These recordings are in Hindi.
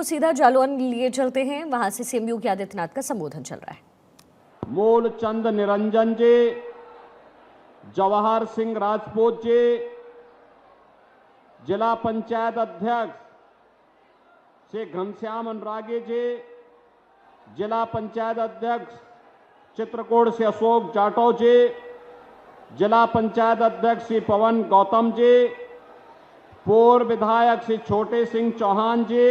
आपको सीधा जालौन लिए चलते हैं, वहां से सीएम योगी आदित्यनाथ का संबोधन चल रहा है। मूलचंद निरंजन जी, जवाहर सिंह राजपूत जी, जिला पंचायत अध्यक्ष श्री घनश्याम अनुरागी जी, जिला पंचायत अध्यक्ष चित्रकूट से अशोक जाटव जी, जिला पंचायत अध्यक्ष श्री पवन गौतम जी, पूर्व विधायक श्री छोटे सिंह चौहान जी,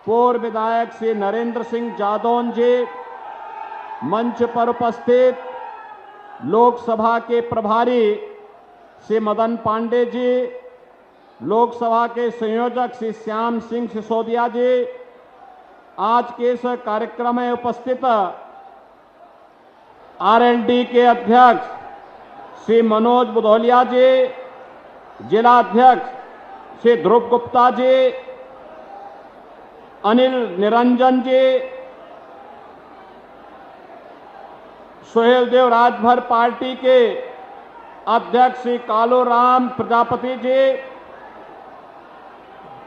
पूर्व विधायक श्री नरेंद्र सिंह जादौन जी, मंच पर उपस्थित लोकसभा के प्रभारी श्री मदन पांडे जी, लोकसभा के संयोजक श्री श्याम सिंह सिसोदिया जी, आज के इस कार्यक्रम में उपस्थित आरएलडी के अध्यक्ष श्री मनोज बुधौलिया जी, जिला अध्यक्ष श्री ध्रुव गुप्ता जी, अनिल निरंजन जी, सुहेल देव राजभर पार्टी के अध्यक्ष श्री कालूराम प्रजापति जी,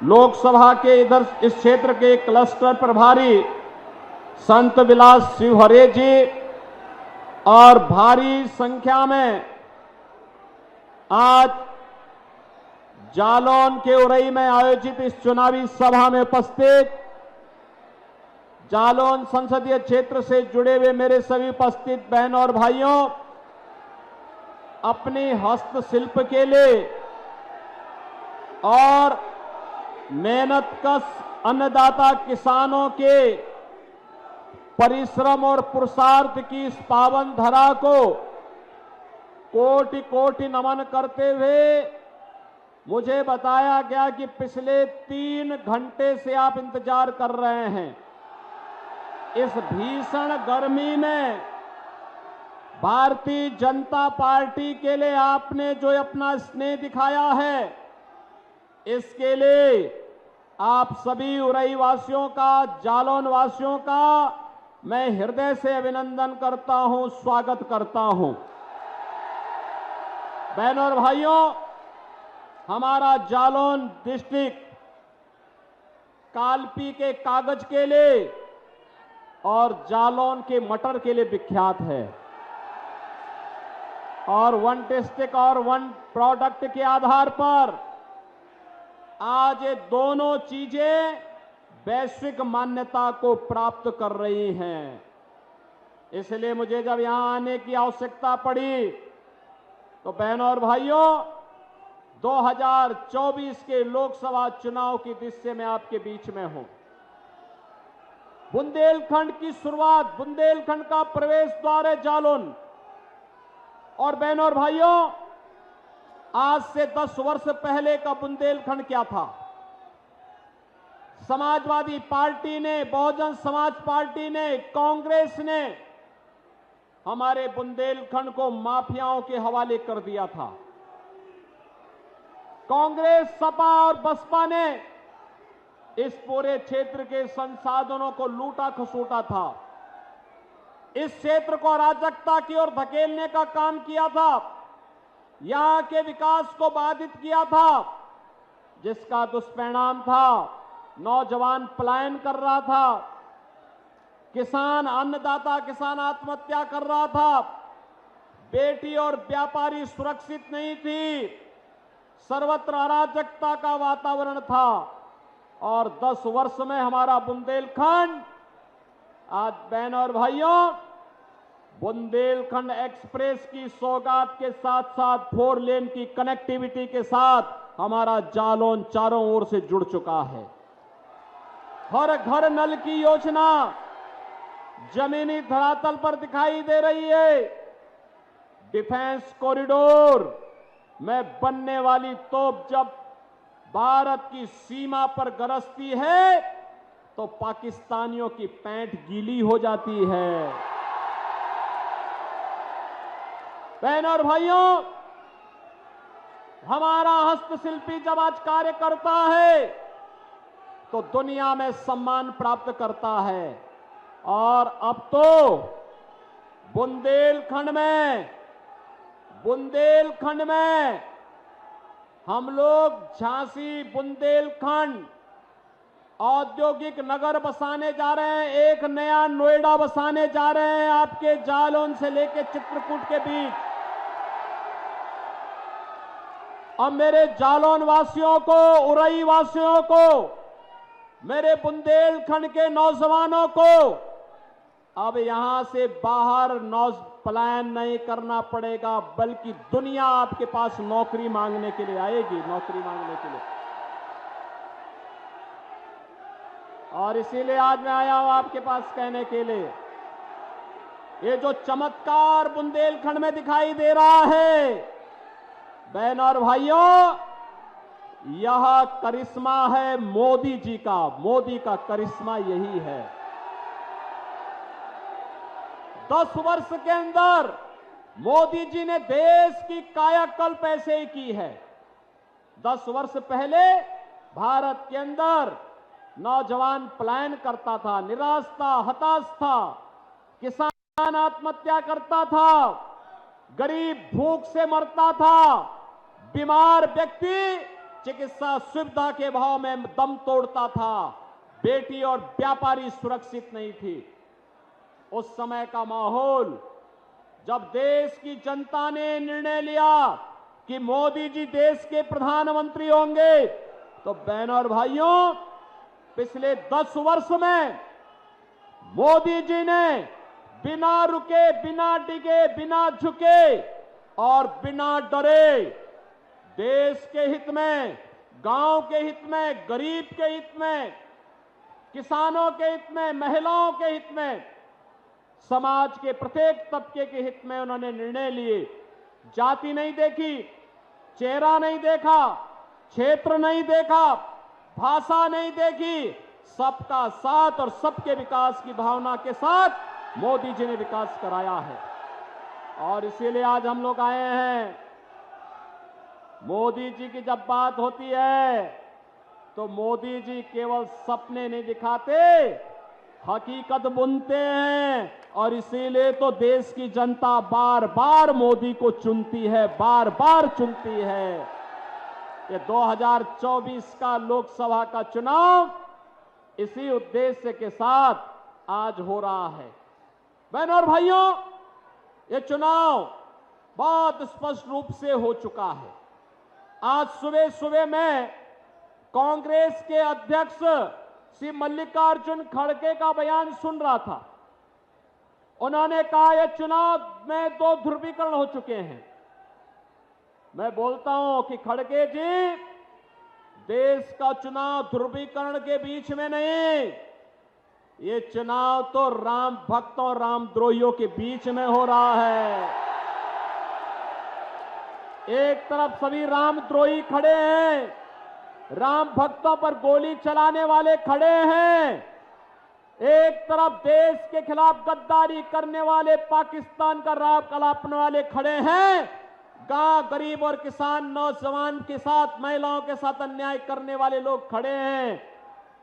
लोकसभा के इधर इस क्षेत्र के क्लस्टर प्रभारी संत विलास शिवहरे जी और भारी संख्या में आज जालौन के उरई में आयोजित इस चुनावी सभा में उपस्थित जालौन संसदीय क्षेत्र से जुड़े हुए मेरे सभी उपस्थित बहन और भाइयों, अपनी हस्तशिल्प के लिए और मेहनतकश अन्नदाता किसानों के परिश्रम और पुरुषार्थ की इस पावन धरा को कोटि कोटि नमन करते हुए मुझे बताया गया कि पिछले 3 घंटे से आप इंतजार कर रहे हैं। इस भीषण गर्मी में भारतीय जनता पार्टी के लिए आपने जो अपना स्नेह दिखाया है, इसके लिए आप सभी उरई वासियों का, जालौन वासियों का मैं हृदय से अभिनंदन करता हूं, स्वागत करता हूं। बहनों और भाइयों, हमारा जालौन डिस्ट्रिक्ट कालपी के कागज के लिए और जालौन के मटर के लिए विख्यात है और वन डिस्ट्रिक्ट और वन प्रोडक्ट के आधार पर आज ये दोनों चीजें वैश्विक मान्यता को प्राप्त कर रही हैं। इसलिए मुझे जब यहां आने की आवश्यकता पड़ी तो बहनों और भाइयों, 2024 के लोकसभा चुनाव की दृश्य में आपके बीच में हूं। बुंदेलखंड की शुरुआत, बुंदेलखंड का प्रवेश द्वार है जालौन। और बहनों और भाइयों, आज से 10 वर्ष पहले का बुंदेलखंड क्या था? समाजवादी पार्टी ने, बहुजन समाज पार्टी ने, कांग्रेस ने हमारे बुंदेलखंड को माफियाओं के हवाले कर दिया था। कांग्रेस, सपा और बसपा ने इस पूरे क्षेत्र के संसाधनों को लूटा खसोटा था। इस क्षेत्र को अराजकता की ओर धकेलने का काम किया था, यहां के विकास को बाधित किया था, जिसका दुष्परिणाम था नौजवान पलायन कर रहा था, किसान, अन्नदाता किसान आत्महत्या कर रहा था, बेटी और व्यापारी सुरक्षित नहीं थी, सर्वत्र अराजकता का वातावरण था। और 10 वर्ष में हमारा बुंदेलखंड आज, बहनों और भाइयों, बुंदेलखंड एक्सप्रेस की सौगात के साथ साथ 4 लेन की कनेक्टिविटी के साथ हमारा जालौन चारों ओर से जुड़ चुका है। हर घर नल की योजना जमीनी धरातल पर दिखाई दे रही है। डिफेंस कॉरिडोर में बनने वाली तोप जब भारत की सीमा पर गरजती है तो पाकिस्तानियों की पैंट गीली हो जाती है। बहनों और भाइयों, हमारा हस्तशिल्पी जब आज कार्य करता है तो दुनिया में सम्मान प्राप्त करता है। और अब तो बुंदेलखंड में हम लोग झांसी, बुंदेलखंड औद्योगिक नगर बसाने जा रहे हैं, एक नया नोएडा बसाने जा रहे हैं आपके जालौन से लेकर चित्रकूट के बीच। अब मेरे जालौन वासियों को, उरई वासियों को, मेरे बुंदेलखंड के नौजवानों को अब यहां से बाहर पलायन नहीं करना पड़ेगा, बल्कि दुनिया आपके पास नौकरी मांगने के लिए आएगी, नौकरी मांगने के लिए। और इसीलिए आज मैं आया हूं आपके पास कहने के लिए, ये जो चमत्कार बुंदेलखंड में दिखाई दे रहा है, बहन और भाइयों, यह करिश्मा है मोदी जी का। मोदी का करिश्मा यही है। 10 वर्ष के अंदर मोदी जी ने देश की कायाकल्प ऐसे ही की है। 10 वर्ष पहले भारत के अंदर नौजवान पलायन करता था, निराश था, हताश था, किसान आत्महत्या करता था, गरीब भूख से मरता था, बीमार व्यक्ति चिकित्सा सुविधा के अभाव में दम तोड़ता था, बेटी और व्यापारी सुरक्षित नहीं थी। उस समय का माहौल, जब देश की जनता ने निर्णय लिया कि मोदी जी देश के प्रधानमंत्री होंगे, तो बहनों और भाइयों, पिछले 10 वर्ष में मोदी जी ने बिना रुके, बिना डिगे, बिना झुके और बिना डरे देश के हित में, गांव के हित में, गरीब के हित में, किसानों के हित में, महिलाओं के हित में, समाज के प्रत्येक तबके के हित में उन्होंने निर्णय लिए। जाति नहीं देखी, चेहरा नहीं देखा, क्षेत्र नहीं देखा, भाषा नहीं देखी, सबका साथ और सबके विकास की भावना के साथ मोदी जी ने विकास कराया है। और इसीलिए आज हम लोग आए हैं। मोदी जी की जब बात होती है तो मोदी जी केवल सपने नहीं दिखाते, हकीकत बुनते हैं। और इसीलिए तो देश की जनता बार बार मोदी को चुनती है, बार बार चुनती है। ये 2024 का लोकसभा का चुनाव इसी उद्देश्य के साथ आज हो रहा है। बहनों और भाइयों, ये चुनाव बहुत स्पष्ट रूप से हो चुका है। आज सुबह सुबह मैं कांग्रेस के अध्यक्ष श्री मल्लिकार्जुन खड़गे का बयान सुन रहा था। उन्होंने कहा यह चुनाव में 2 ध्रुवीकरण हो चुके हैं। मैं बोलता हूं कि खड़गे जी, देश का चुनाव ध्रुवीकरण के बीच में नहीं, ये चुनाव तो राम भक्तों, रामद्रोहियों के बीच में हो रहा है। एक तरफ सभी रामद्रोही खड़े हैं, राम भक्तों पर गोली चलाने वाले खड़े हैं, एक तरफ देश के खिलाफ गद्दारी करने वाले, पाकिस्तान का राग कलापने वाले खड़े हैं, गांव गरीब और किसान, नौजवान के साथ, महिलाओं के साथ अन्याय करने वाले लोग खड़े हैं।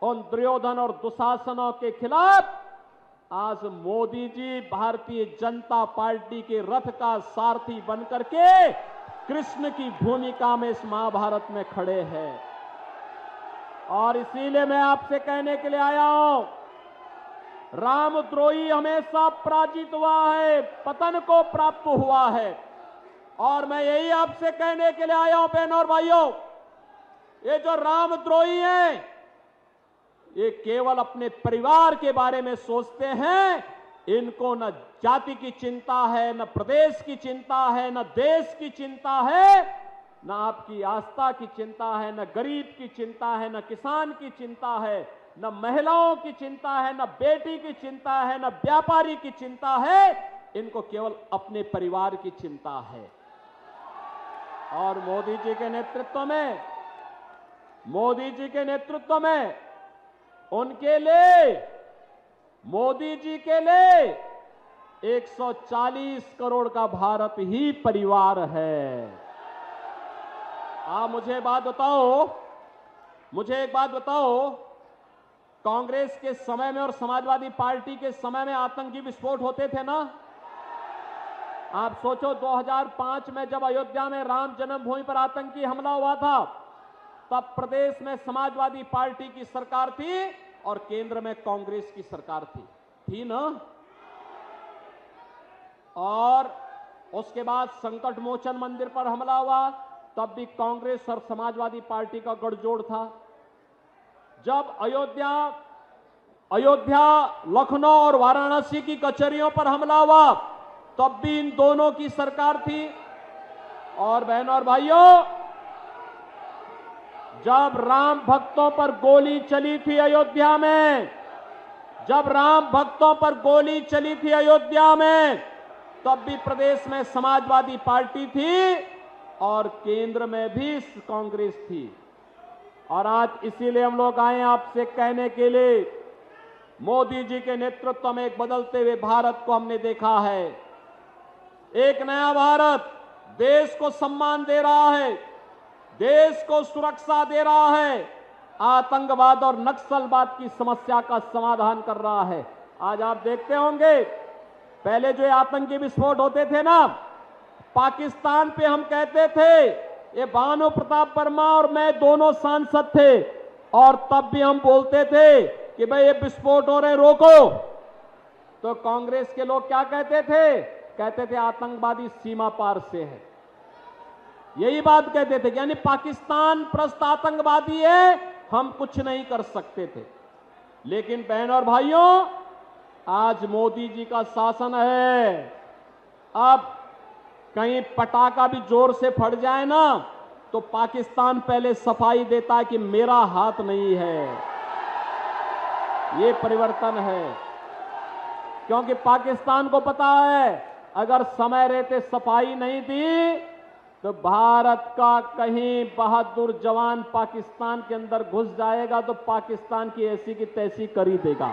उन दुर्योधन और दुशासनों के खिलाफ आज मोदी जी भारतीय जनता पार्टी के रथ का सारथी बनकर के कृष्ण की भूमिका में इस महाभारत में खड़े हैं। और इसीलिए मैं आपसे कहने के लिए आया हूं, रामद्रोही हमेशा पराजित हुआ है, पतन को प्राप्त हुआ है। और मैं यही आपसे कहने के लिए आया हूं बहनों और भाइयों, ये जो रामद्रोही हैं, ये केवल अपने परिवार के बारे में सोचते हैं। इनको न जाति की चिंता है, न प्रदेश की चिंता है, न देश की चिंता है, न आपकी आस्था की चिंता है, न गरीब की चिंता है, न किसान की चिंता है, न महिलाओं की चिंता है, न बेटी की चिंता है, न व्यापारी की चिंता है। इनको केवल अपने परिवार की चिंता है। और मोदी जी के नेतृत्व में उनके लिए, मोदी जी के लिए 140 करोड़ का भारत ही परिवार है। आप मुझे एक बात बताओ, कांग्रेस के समय में और समाजवादी पार्टी के समय में आतंकी विस्फोट होते थे ना? आप सोचो, 2005 में जब अयोध्या में राम जन्मभूमि पर आतंकी हमला हुआ था, तब प्रदेश में समाजवादी पार्टी की सरकार थी और केंद्र में कांग्रेस की सरकार थी ना। और उसके बाद संकट मोचन मंदिर पर हमला हुआ, तब भी कांग्रेस और समाजवादी पार्टी का गठजोड़ था। जब अयोध्या, लखनऊ और वाराणसी की कचहरियों पर हमला हुआ, तब भी इन दोनों की सरकार थी। और बहनों और भाइयों, जब राम भक्तों पर गोली चली थी अयोध्या में, जब राम भक्तों पर गोली चली थी अयोध्या में, तब भी प्रदेश में समाजवादी पार्टी थी और केंद्र में भी कांग्रेस थी। और आज इसीलिए हम लोग आए आपसे कहने के लिए, मोदी जी के नेतृत्व में एक बदलते हुए भारत को हमने देखा है। एक नया भारत देश को सम्मान दे रहा है, देश को सुरक्षा दे रहा है, आतंकवाद और नक्सलवाद की समस्या का समाधान कर रहा है। आज आप देखते होंगे, पहले जो आतंकी विस्फोट होते थे ना, पाकिस्तान पे हम कहते थे, ये भानु प्रताप वर्मा और मैं दोनों सांसद थे, और तब भी हम बोलते थे कि भाई ये विस्फोट हो रहे, रोको। तो कांग्रेस के लोग क्या कहते थे? कहते थे आतंकवादी सीमा पार से है, यही बात कहते थे, यानी पाकिस्तान प्रस्त आतंकवादी है, हम कुछ नहीं कर सकते थे। लेकिन बहनों और भाइयों, आज मोदी जी का शासन है, अब कहीं पटाखा भी जोर से फट जाए ना, तो पाकिस्तान पहले सफाई देता है कि मेरा हाथ नहीं है। ये परिवर्तन है, क्योंकि पाकिस्तान को पता है अगर समय रहते सफाई नहीं दी तो भारत का कहीं बहादुर जवान पाकिस्तान के अंदर घुस जाएगा तो पाकिस्तान की ऐसी की तैसी कर ही देगा।